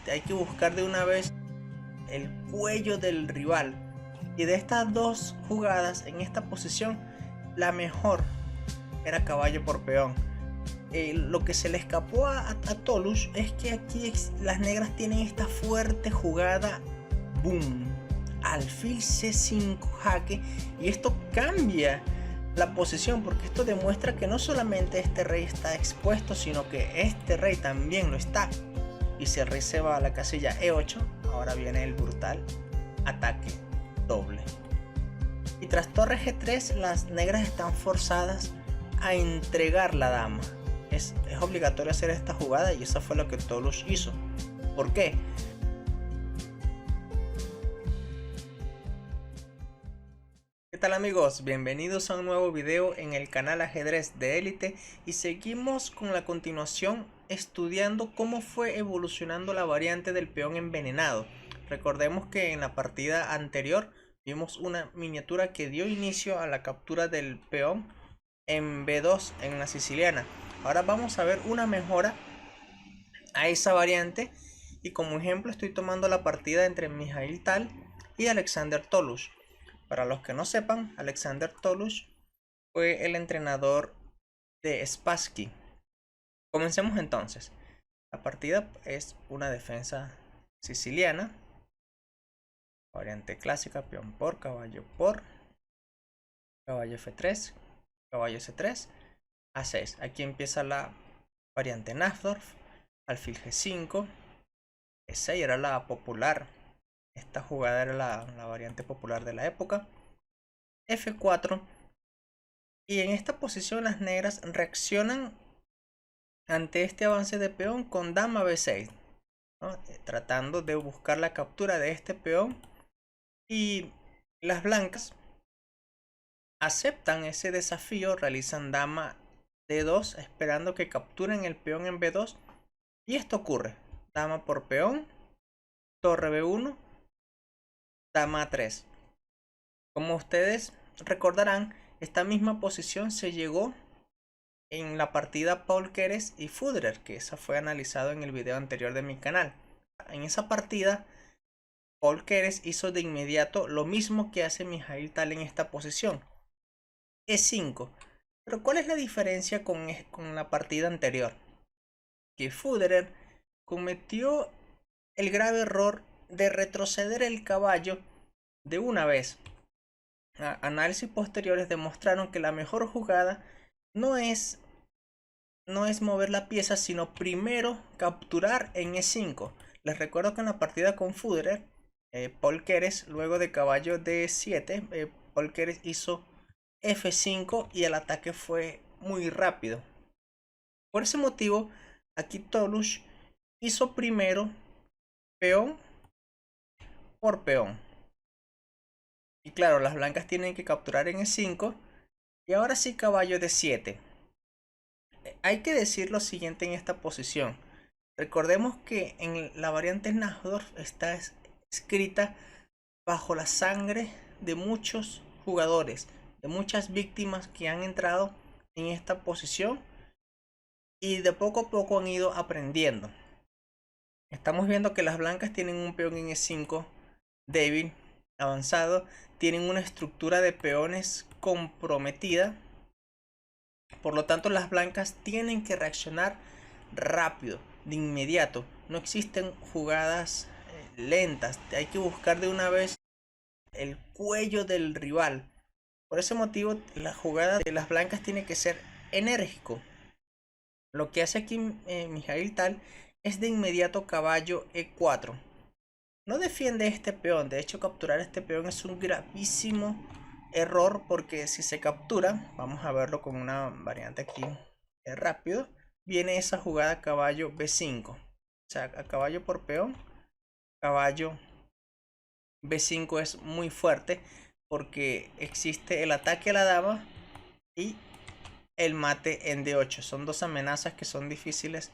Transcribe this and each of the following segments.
hay que buscar de una vez el cuello del rival. Y de estas dos jugadas en esta posición, la mejor era caballo por peón. Lo que se le escapó a Tolush es que aquí las negras tienen esta fuerte jugada boom, alfil C5 jaque, y esto cambia la posición porque esto demuestra que no solamente este rey está expuesto, sino que este rey también lo está. Y si el rey se va a la casilla E8, ahora viene el brutal ataque doble. Y tras torre G3, las negras están forzadas a entregar la dama. Es obligatorio hacer esta jugada y eso fue lo que Tolush hizo. ¿Por qué? ¿Qué tal amigos? Bienvenidos a un nuevo video en el canal Ajedrez de Élite y seguimos con la continuación estudiando cómo fue evolucionando la variante del peón envenenado. Recordemos que en la partida anterior vimos una miniatura que dio inicio a la captura del peón en B2 en la siciliana. Ahora vamos a ver una mejora a esa variante y como ejemplo estoy tomando la partida entre Mikhail Tal y Alexander Tolush. Para los que no sepan, Alexander Tolush fue el entrenador de Spassky. Comencemos entonces. La partida es una defensa siciliana. Variante clásica, peón por, caballo F3, caballo C3, A6. Aquí empieza la variante Nassdorf, alfil G5, E6 era la popular. Esta jugada era la variante popular de la época. F4. Y en esta posición las negras reaccionan ante este avance de peón con dama B6, ¿no? Tratando de buscar la captura de este peón. Y las blancas aceptan ese desafío, realizan dama D2 esperando que capturen el peón en B2. Y esto ocurre. Dama por peón, torre B1, dama A3. Como ustedes recordarán, esta misma posición se llegó en la partida Paul Keres y Federer, que esa fue analizado en el video anterior de mi canal. En esa partida, Paul Keres hizo de inmediato lo mismo que hace Mikhail Tal en esta posición. E5. Pero ¿cuál es la diferencia con la partida anterior? Que Federer cometió el grave error de retroceder el caballo de una vez. Análisis posteriores demostraron que la mejor jugada no es mover la pieza, sino primero capturar en E5. Les recuerdo que en la partida con Federer, Paul Keres, luego de caballo D7, Paul Keres hizo F5 y el ataque fue muy rápido. Por ese motivo, aquí Tolush hizo primero peón por peón. Y claro, las blancas tienen que capturar en E5. Y ahora sí caballo D7. Hay que decir lo siguiente en esta posición. Recordemos que en la variante Nassdorf está escrita bajo la sangre de muchos jugadores, de muchas víctimas que han entrado en esta posición y de poco a poco han ido aprendiendo. Estamos viendo que las blancas tienen un peón en E5 débil, avanzado, tienen una estructura de peones comprometida. Por lo tanto, las blancas tienen que reaccionar rápido, de inmediato. No existen jugadas lentas. Hay que buscar de una vez el cuello del rival. Por ese motivo, la jugada de las blancas tiene que ser enérgico. Lo que hace aquí Mikhail Tal es de inmediato caballo E4. No defiende este peón. De hecho, capturar este peón es un gravísimo error porque si se captura, vamos a verlo con una variante aquí rápido, viene esa jugada caballo B5. O sea, a caballo por peón, caballo B5 es muy fuerte porque existe el ataque a la dama y el mate en D8. Son dos amenazas que son difíciles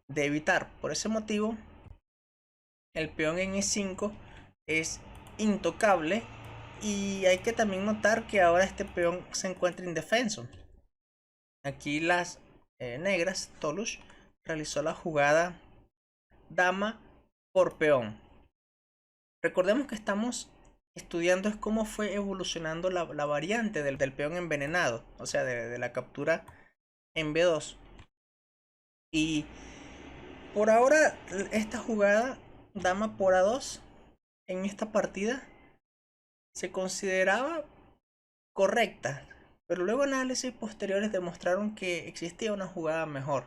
de evitar. Por ese motivo, el peón en E5 es intocable. Y hay que también notar que ahora este peón se encuentra indefenso. Aquí las negras, Tolush realizó la jugada dama por peón. Recordemos que estamos estudiando es cómo fue evolucionando la variante del peón envenenado, o sea, de la captura en B2. Y por ahora esta jugada dama por A2 en esta partida se consideraba correcta, pero luego análisis posteriores demostraron que existía una jugada mejor.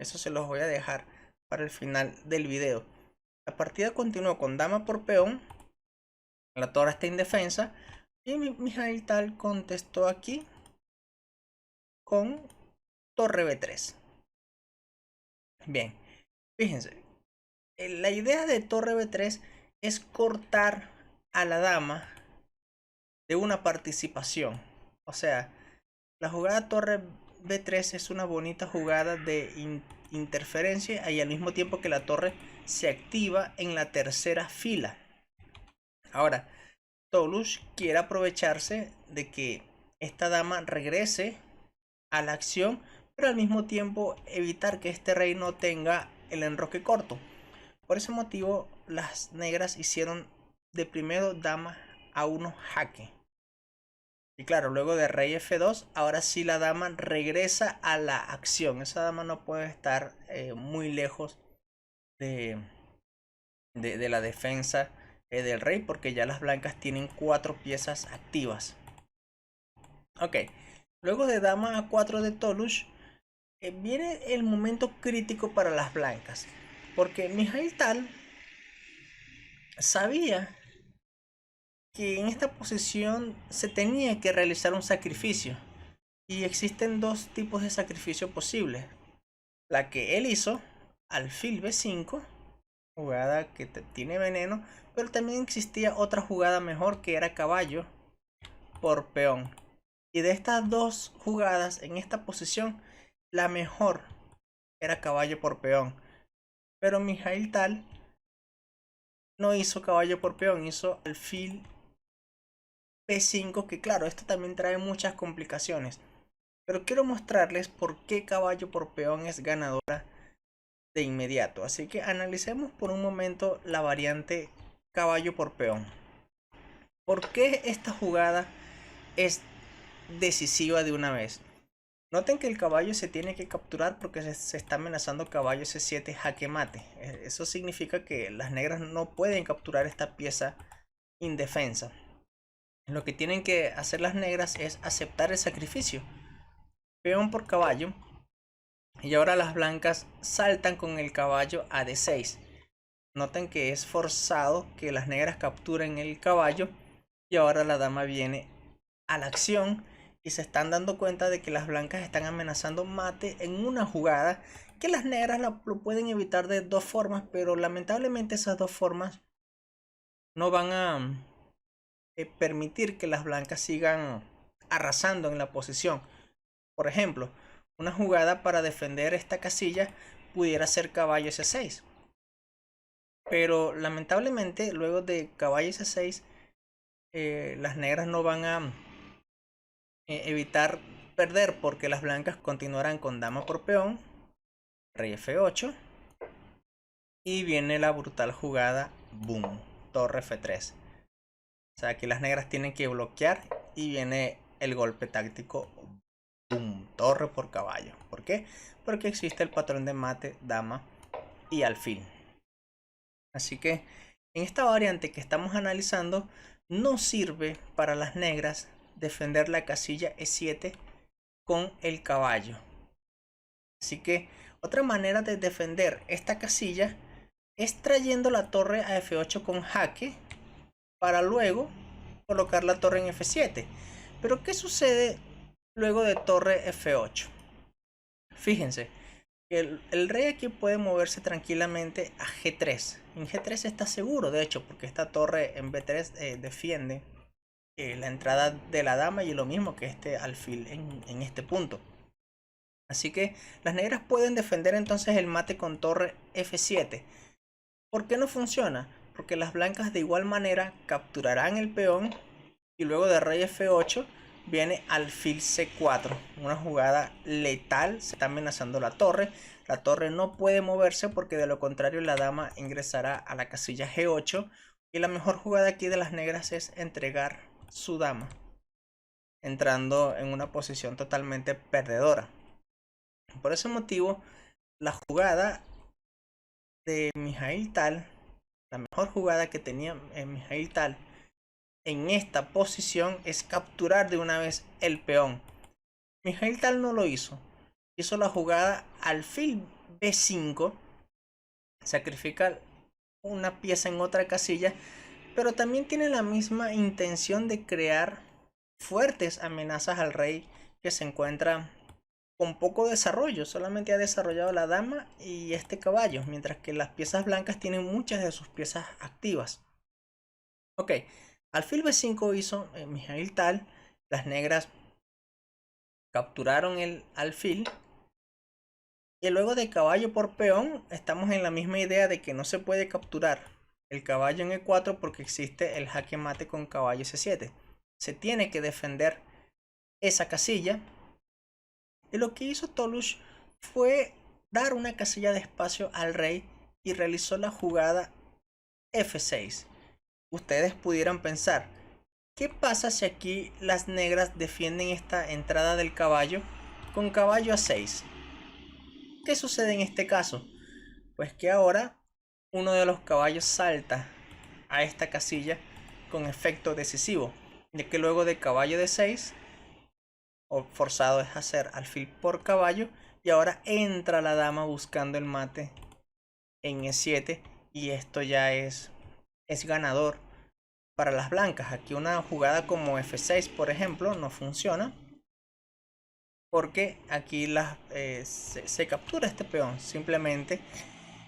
Eso se los voy a dejar para el final del video. La partida continuó con dama por peón, la torre está indefensa y Mijail Tal contestó aquí con torre B3. Bien, fíjense, la idea de torre B3 es cortar a la dama de una participación. O sea, la jugada torre B3 es una bonita jugada de interferencia y al mismo tiempo que la torre se activa en la tercera fila. Ahora, Tolush quiere aprovecharse de que esta dama regrese a la acción, pero al mismo tiempo evitar que este rey no tenga el enroque corto. Por ese motivo, las negras hicieron de primero dama A1 jaque. Y claro, luego de rey F2, ahora sí la dama regresa a la acción. Esa dama no puede estar muy lejos de la defensa del rey, porque ya las blancas tienen 4 piezas activas. Ok, luego de dama A4 de Tolush, viene el momento crítico para las blancas, porque Mijail Tal sabía que en esta posición se tenía que realizar un sacrificio, y existen dos tipos de sacrificio posibles. La que él hizo, alfil B5, jugada que tiene veneno, pero también existía otra jugada mejor que era caballo por peón. Y de estas dos jugadas en esta posición, la mejor era caballo por peón. Pero Mijail Tal no hizo caballo por peón, hizo alfil B5, que claro, esto también trae muchas complicaciones. Pero quiero mostrarles por qué caballo por peón es ganadora de inmediato. Así que analicemos por un momento la variante caballo por peón. ¿Por qué esta jugada es decisiva de una vez? Noten que el caballo se tiene que capturar porque se está amenazando caballo C7 jaque mate. Eso significa que las negras no pueden capturar esta pieza indefensa. Lo que tienen que hacer las negras es aceptar el sacrificio. Peón por caballo. Y ahora las blancas saltan con el caballo a D6. Noten que es forzado que las negras capturen el caballo. Y ahora la dama viene a la acción. Y se están dando cuenta de que las blancas están amenazando mate en una jugada que las negras lo pueden evitar de dos formas. Pero lamentablemente esas dos formas no van a permitir que las blancas sigan arrasando en la posición. Por ejemplo, una jugada para defender esta casilla pudiera ser caballo S6. Pero lamentablemente luego de caballo S6 las negras no van a evitar perder, porque las blancas continuarán con dama por peón, rey F8 y viene la brutal jugada boom, torre F3. O sea, aquí las negras tienen que bloquear y viene el golpe táctico boom, torre por caballo. ¿Por qué? Porque existe el patrón de mate, dama y alfil. Así que en esta variante que estamos analizando no sirve para las negras defender la casilla E7 con el caballo. Así que otra manera de defender esta casilla es trayendo la torre a F8 con jaque para luego colocar la torre en F7. Pero ¿qué sucede luego de torre F8? Fíjense, el rey aquí puede moverse tranquilamente a G3. En G3 está seguro, de hecho, porque esta torre en B3 defiende la entrada de la dama y lo mismo que este alfil en este punto. Así que las negras pueden defender entonces el mate con torre F7. ¿Por qué no funciona? Porque las blancas de igual manera capturarán el peón y luego de rey F8 viene alfil C4, una jugada letal. Se está amenazando la torre. La torre no puede moverse porque de lo contrario la dama ingresará a la casilla G8. Y la mejor jugada aquí de las negras es entregar su dama, entrando en una posición totalmente perdedora. Por ese motivo, la jugada de Mikhail Tal, la mejor jugada que tenía Mikhail Tal en esta posición es capturar de una vez el peón. Mikhail Tal no lo hizo. Hizo la jugada alfil B5. Sacrifica una pieza en otra casilla. Pero también tiene la misma intención de crear fuertes amenazas al rey que se encuentra con poco desarrollo. Solamente ha desarrollado la dama y este caballo. Mientras que las piezas blancas tienen muchas de sus piezas activas. Ok. Alfil B5 hizo Mikhail Tal. Las negras capturaron el alfil. Y luego de caballo por peón, estamos en la misma idea de que no se puede capturar el caballo en E4 porque existe el jaque mate con caballo C7. Se tiene que defender esa casilla. Y lo que hizo Tolush fue dar una casilla de espacio al rey y realizó la jugada F6. Ustedes pudieran pensar, ¿qué pasa si aquí las negras defienden esta entrada del caballo con caballo A6? ¿Qué sucede en este caso? Pues que ahora uno de los caballos salta a esta casilla con efecto decisivo, ya que luego de caballo D6, o forzado es hacer alfil por caballo, y ahora entra la dama buscando el mate en E7, y esto ya es ganador para las blancas. Aquí una jugada como F6 por ejemplo no funciona porque aquí se captura este peón simplemente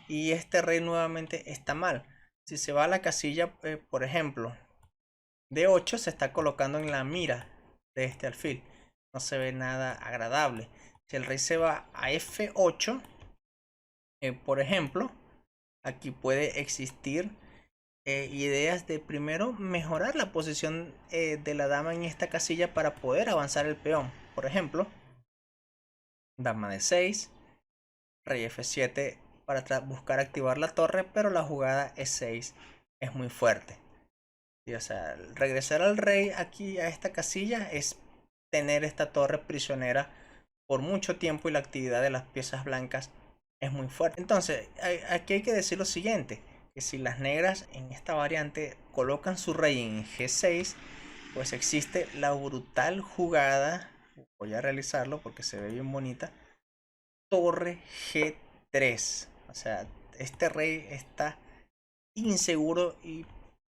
y este rey nuevamente está mal. Si se va a la casilla por ejemplo D8, se está colocando en la mira de este alfil, no se ve nada agradable. Si el rey se va a F8 por ejemplo, aquí puede existir ideas de primero mejorar la posición de la dama en esta casilla para poder avanzar el peón. Por ejemplo, dama de 6, rey F7 para buscar activar la torre, pero la jugada E6 es muy fuerte. Y, o sea, regresar al rey aquí a esta casilla es tener esta torre prisionera por mucho tiempo y la actividad de las piezas blancas es muy fuerte. Entonces, aquí hay que decir lo siguiente, que si las negras en esta variante colocan su rey en G6, pues existe la brutal jugada, voy a realizarlo porque se ve bien bonita, torre G3. O sea, este rey está inseguro y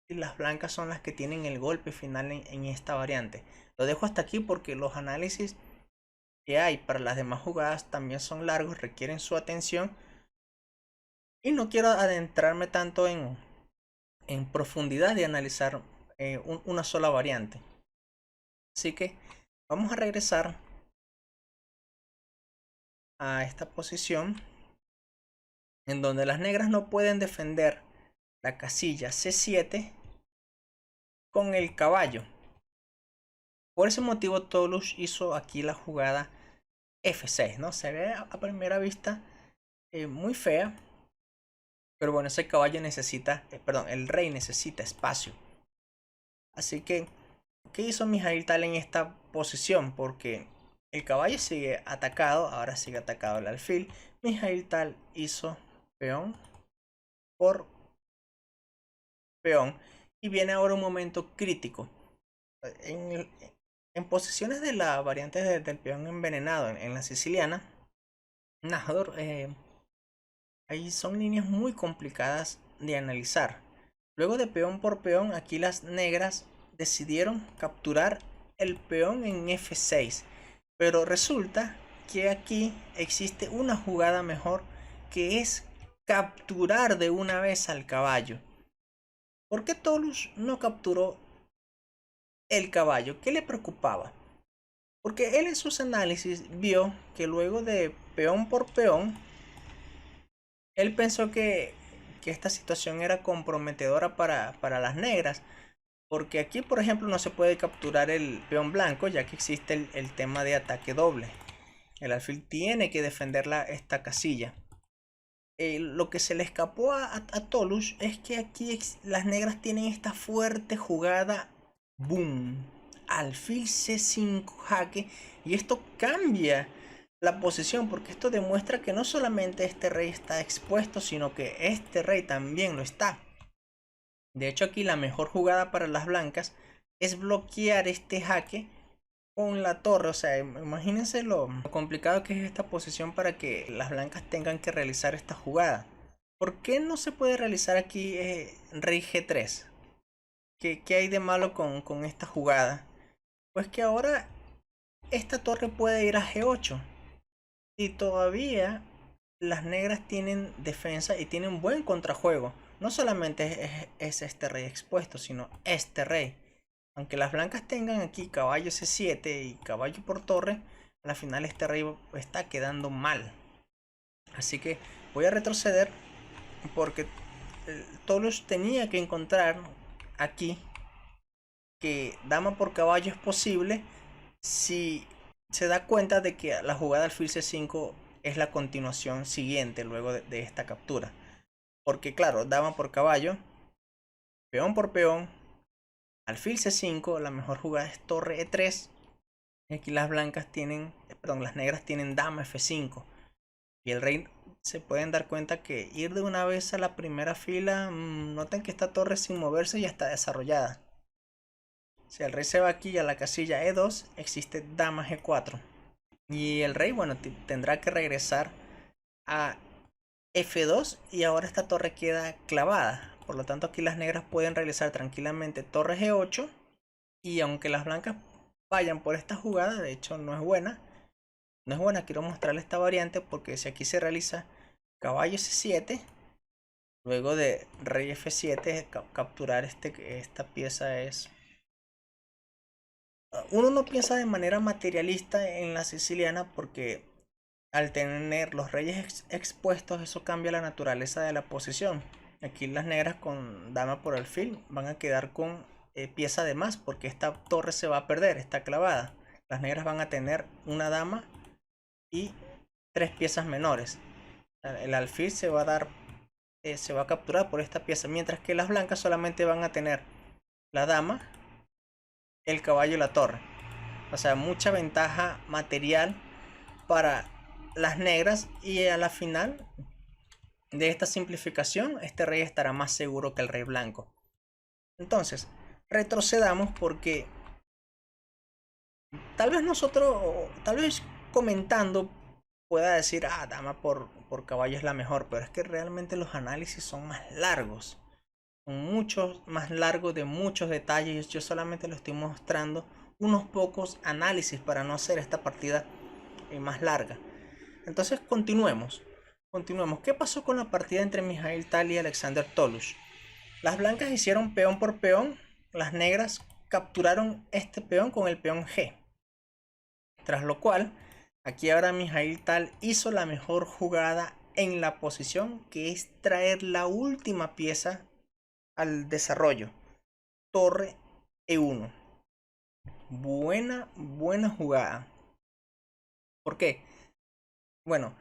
las blancas son las que tienen el golpe final en esta variante. Lo dejo hasta aquí porque los análisis que hay para las demás jugadas también son largos, requieren su atención y no quiero adentrarme tanto en profundidad de analizar una sola variante. Así que vamos a regresar a esta posición en donde las negras no pueden defender la casilla C7 con el caballo. Por ese motivo Tolush hizo aquí la jugada F6, ¿no? Se ve a primera vista muy fea, pero bueno, ese caballo necesita, perdón, el rey necesita espacio. Así que, ¿qué hizo Mikhail Tal en esta posición? Porque el caballo sigue atacado, ahora sigue atacado el alfil. Mikhail Tal hizo peón por peón y viene ahora un momento crítico. En posiciones de la variante del peón envenenado en la siciliana, Nájor, ahí son líneas muy complicadas de analizar. Luego de peón por peón, aquí las negras decidieron capturar el peón en F6. Pero resulta que aquí existe una jugada mejor, que es capturar de una vez al caballo. ¿Por qué Tolush no capturó el caballo? ¿Qué le preocupaba? Porque él en sus análisis vio que luego de peón por peón, él pensó que esta situación era comprometedora para las negras, Porque aquí, por ejemplo, no se puede capturar el peón blanco, ya que existe el tema de ataque doble. El alfil tiene que defender esta casilla. Lo que se le escapó a Tolush es que aquí las negras tienen esta fuerte jugada. Boom. Alfil C5 jaque. Y esto cambia la posición, porque esto demuestra que no solamente este rey está expuesto, sino que este rey también lo está. De hecho, aquí la mejor jugada para las blancas es bloquear este jaque con la torre. O sea, imagínense lo complicado que es esta posición para que las blancas tengan que realizar esta jugada. ¿Por qué no se puede realizar aquí rey G3? ¿Qué hay de malo con esta jugada? Pues que ahora esta torre puede ir a G8 y todavía las negras tienen defensa y tienen buen contrajuego. No solamente es este rey expuesto, sino este rey. Aunque las blancas tengan aquí caballo C7 y caballo por torre, a la final este rey está quedando mal. Así que voy a retroceder porque Tolush tenía que encontrar aquí que dama por caballo es posible si se da cuenta de que la jugada alfil C5 es la continuación siguiente luego de esta captura. Porque claro, dama por caballo, peón por peón, alfil C5, la mejor jugada es torre E3. Y aquí las blancas tienen, perdón, las negras tienen dama F5. Y el rey se pueden dar cuenta que ir de una vez a la primera fila, noten que esta torre sin moverse ya está desarrollada. Si el rey se va aquí a la casilla E2, existe dama G4. Y el rey, bueno, tendrá que regresar a F2 y ahora esta torre queda clavada. Por lo tanto, aquí las negras pueden realizar tranquilamente torre G8. Y aunque las blancas vayan por esta jugada, de hecho no es buena. No es buena, quiero mostrarles esta variante porque si aquí se realiza caballo C7, luego de rey F7, capturar esta pieza es... Uno no piensa de manera materialista en la siciliana porque al tener los reyes expuestos eso cambia la naturaleza de la posición. Aquí las negras con dama por alfil van a quedar con pieza de más porque esta torre se va a perder, está clavada. Las negras van a tener una dama y 3 piezas menores. El alfil se va a dar, se va a capturar por esta pieza, mientras que las blancas solamente van a tener la dama, el caballo y la torre. O sea, mucha ventaja material para las negras y a la final de esta simplificación este rey estará más seguro que el rey blanco. Entonces, retrocedamos porque tal vez nosotros, tal vez comentando pueda decir, dama por caballo es la mejor, pero es que realmente los análisis son más largos, son muchos más largos, de muchos detalles. Yo solamente lo estoy mostrando unos pocos análisis para no hacer esta partida más larga. Entonces continuemos. ¿Qué pasó con la partida entre Mikhail Tal y Alexander Tolush? Las blancas hicieron peón por peón, las negras capturaron este peón con el peón G. Tras lo cual, aquí ahora Mikhail Tal hizo la mejor jugada en la posición, que es traer la última pieza al desarrollo. Torre E1. Buena jugada. ¿Por qué? Bueno,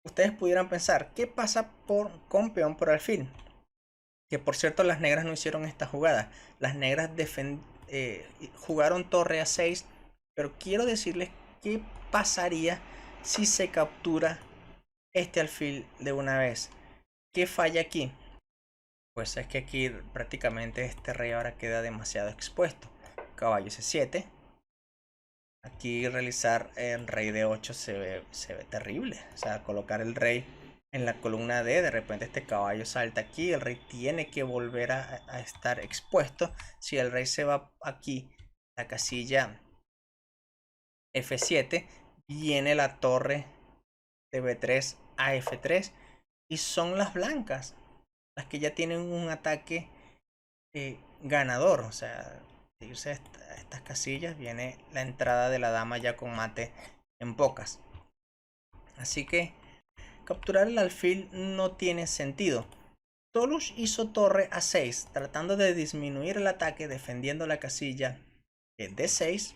ustedes pudieran pensar, ¿qué pasa con peón por alfil? Que por cierto las negras no hicieron esta jugada. Las negras jugaron torre A6. Pero quiero decirles qué pasaría si se captura este alfil de una vez. ¿Qué falla aquí? Pues es que aquí prácticamente este rey ahora queda demasiado expuesto. Caballo C7. Aquí realizar el rey de 8 se ve terrible. O sea, colocar el rey en la columna D, de repente este caballo salta aquí, el rey tiene que volver a estar expuesto. Si el rey se va aquí, la casilla F7, viene la torre de B3 a F3 y son las blancas las que ya tienen un ataque ganador. O sea, irse a estas casillas viene la entrada de la dama ya con mate en pocas. Así que capturar el alfil no tiene sentido. Tolush hizo torre A6, tratando de disminuir el ataque, defendiendo la casilla D6.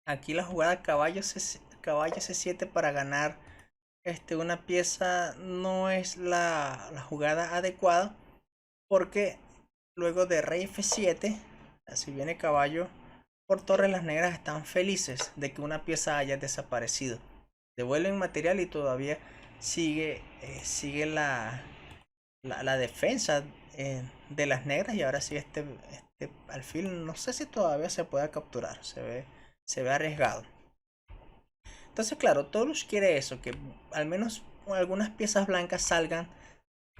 Aquí la jugada caballo C7 para ganar una pieza no es la jugada adecuada, porque luego de rey F7, si viene caballo por torre, las negras están felices de que una pieza haya desaparecido. Devuelven material y todavía sigue la defensa de las negras. Y ahora sí este alfil no sé si todavía se pueda capturar, se ve arriesgado. Entonces claro, Tolush quiere eso, que al menos algunas piezas blancas salgan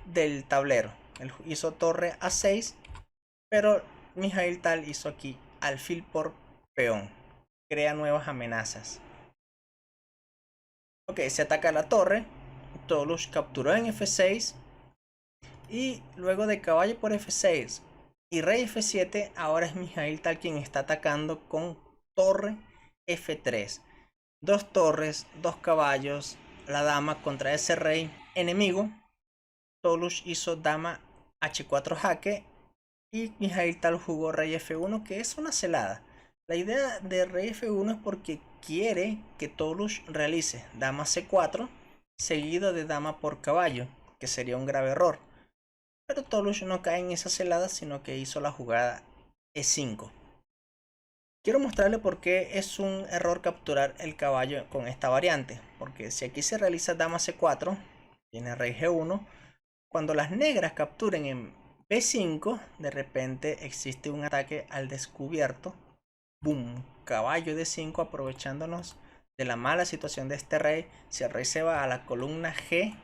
del tablero. Él hizo torre A6, pero Mikhail Tal hizo aquí alfil por peón, crea nuevas amenazas. Ok, se ataca la torre, Tolush capturó en F6, y luego de caballo por F6 y rey F7, ahora es Mikhail Tal quien está atacando con torre F3. Dos torres, dos caballos, la dama contra ese rey enemigo. Tolush hizo dama H4 jaque y Mikhail Tal jugó rey F1, que es una celada. La idea de rey F1 es porque quiere que Tolush realice dama C4 seguido de dama por caballo, que sería un grave error. Pero Tolush no cae en esa celada, sino que hizo la jugada E5. Quiero mostrarle por qué es un error capturar el caballo con esta variante. Porque si aquí se realiza dama C4, tiene rey G1. Cuando las negras capturen en B5, de repente existe un ataque al descubierto. Boom, caballo D5, aprovechándonos de la mala situación de este rey. Si el rey se va a la columna G,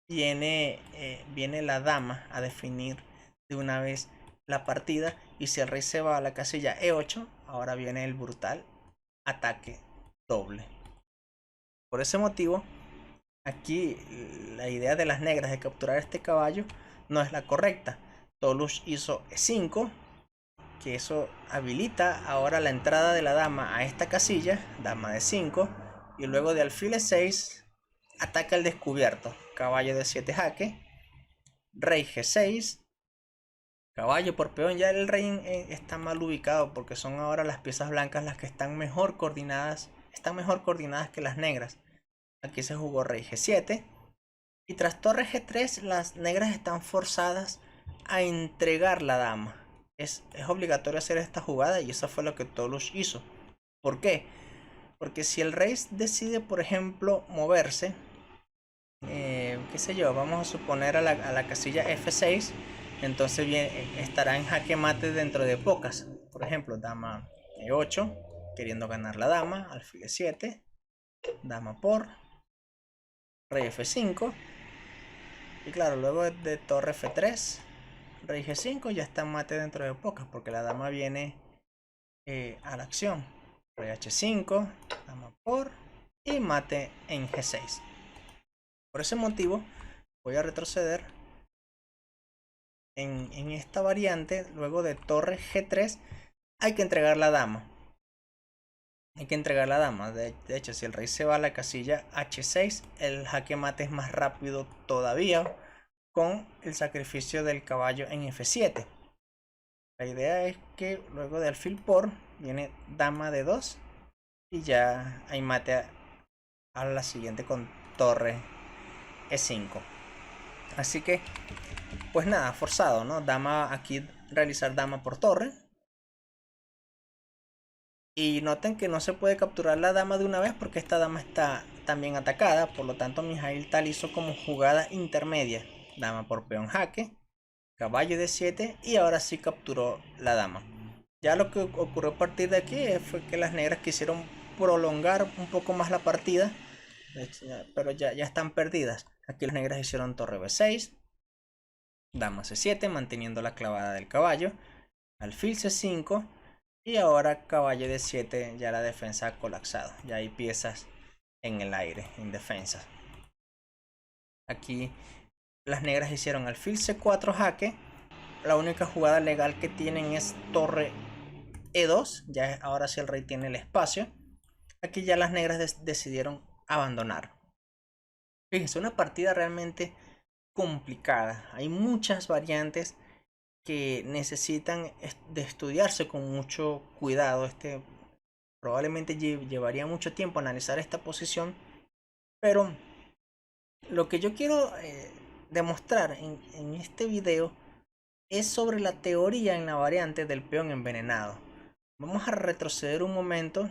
viene la dama a definir de una vez la partida. Y si el rey se va a la casilla E8, ahora viene el brutal ataque doble. Por ese motivo, aquí la idea de las negras de capturar este caballo no es la correcta. Tolush hizo E5, que eso habilita ahora la entrada de la dama a esta casilla, dama D5, y luego de alfil E6 ataca el descubierto, caballo D7 jaque, rey G6, caballo por peón. Ya el rey está mal ubicado porque son ahora las piezas blancas las que están mejor coordinadas que las negras. Aquí se jugó rey G7 y tras torre G3 las negras están forzadas a entregar la dama. Es obligatorio hacer esta jugada y eso fue lo que Tolush hizo. ¿Por qué? Porque si el rey decide, por ejemplo, moverse, qué sé yo, vamos a suponer a la casilla F6, entonces estará en jaque mate dentro de pocas. Por ejemplo, dama E8, queriendo ganar la dama, alfil E7, dama por, rey F5, y claro, luego de torre F3, rey G5, ya está en mate dentro de pocas, porque la dama viene a la acción. Rey H5, dama por, y mate en G6. Por ese motivo voy a retroceder en esta variante. Luego de torre G3 hay que entregar la dama. De hecho, si el rey se va a la casilla H6, el jaque mate es más rápido todavía con el sacrificio del caballo en F7. La idea es que luego de alfil por viene dama D2 y ya hay mate a la siguiente con torre E5. Así que, pues nada, forzado, ¿no? Dama aquí, realizar dama por torre. Y noten que no se puede capturar la dama de una vez porque esta dama está también atacada. Por lo tanto, Mikhail Tal hizo como jugada intermedia. Dama por peón jaque, caballo D7 y ahora sí capturó la dama. Ya lo que ocurrió a partir de aquí fue que las negras quisieron prolongar un poco más la partida, pero ya están perdidas. Aquí las negras hicieron torre B6, dama C7 manteniendo la clavada del caballo, alfil C5 y ahora caballo D7. Ya la defensa ha colapsado, ya hay piezas en el aire, en defensa. Aquí las negras hicieron alfil C4 jaque. La única jugada legal que tienen es torre E2. Ya ahora sí el rey tiene el espacio. Aquí ya las negras decidieron abandonar. Fíjense, una partida realmente complicada. Hay muchas variantes que necesitan de estudiarse con mucho cuidado. Probablemente llevaría mucho tiempo analizar esta posición, pero lo que yo quiero demostrar en este video es sobre la teoría en la variante del peón envenenado. Vamos a retroceder un momento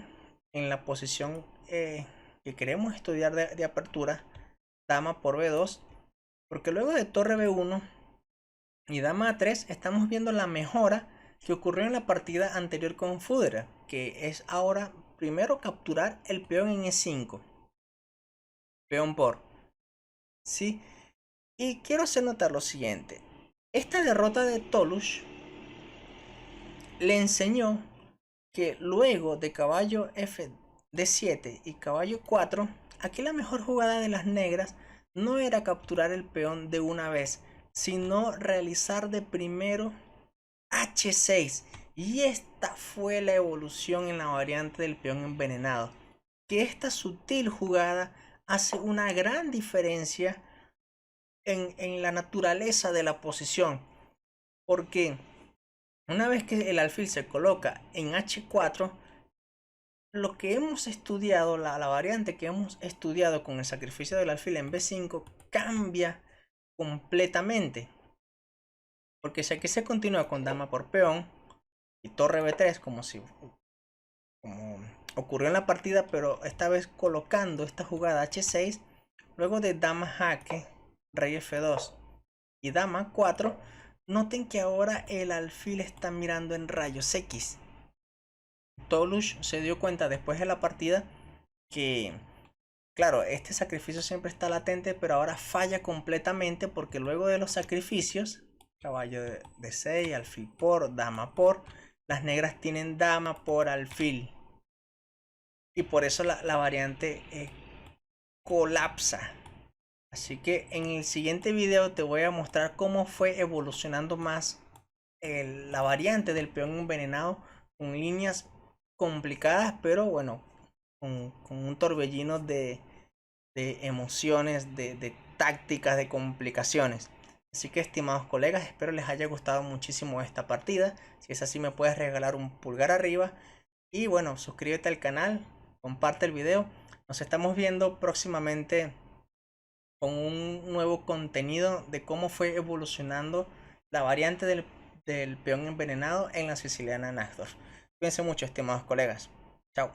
en la posición que queremos estudiar de apertura, dama por b2, porque luego de torre b1 y dama a3 estamos viendo la mejora que ocurrió en la partida anterior con Federer, que es ahora primero capturar el peón en e5, peón por, ¿sí? Y quiero hacer notar lo siguiente: esta derrota de Tolush le enseñó que luego de caballo f d7 y caballo 4, aquí la mejor jugada de las negras no era capturar el peón de una vez, sino realizar de primero h6. Y esta fue la evolución en la variante del peón envenenado, que esta sutil jugada hace una gran diferencia en la naturaleza de la posición, porque una vez que el alfil se coloca en h4, lo que hemos estudiado, la variante que hemos estudiado con el sacrificio del alfil en b5 cambia completamente. Porque si aquí se continúa con dama por peón y torre b3 como ocurrió en la partida, pero esta vez colocando esta jugada h6, luego de dama jaque, rey f2 y dama 4, noten que ahora el alfil está mirando en rayos X. Tolush se dio cuenta después de la partida que, claro, este sacrificio siempre está latente, pero ahora falla completamente, porque luego de los sacrificios, caballo de 6, alfil por, dama por, las negras tienen dama por alfil. Y por eso la variante colapsa. Así que en el siguiente video te voy a mostrar cómo fue evolucionando más la variante del peón envenenado, con líneas complicadas, pero bueno, con un torbellino de emociones, de tácticas, de complicaciones. Así que, estimados colegas, espero les haya gustado muchísimo esta partida. Si es así, me puedes regalar un pulgar arriba. Y bueno, suscríbete al canal, comparte el video. Nos estamos viendo próximamente con un nuevo contenido de cómo fue evolucionando la variante del peón envenenado en la siciliana Naxdorf. Cuídense mucho, estimados colegas. Chao.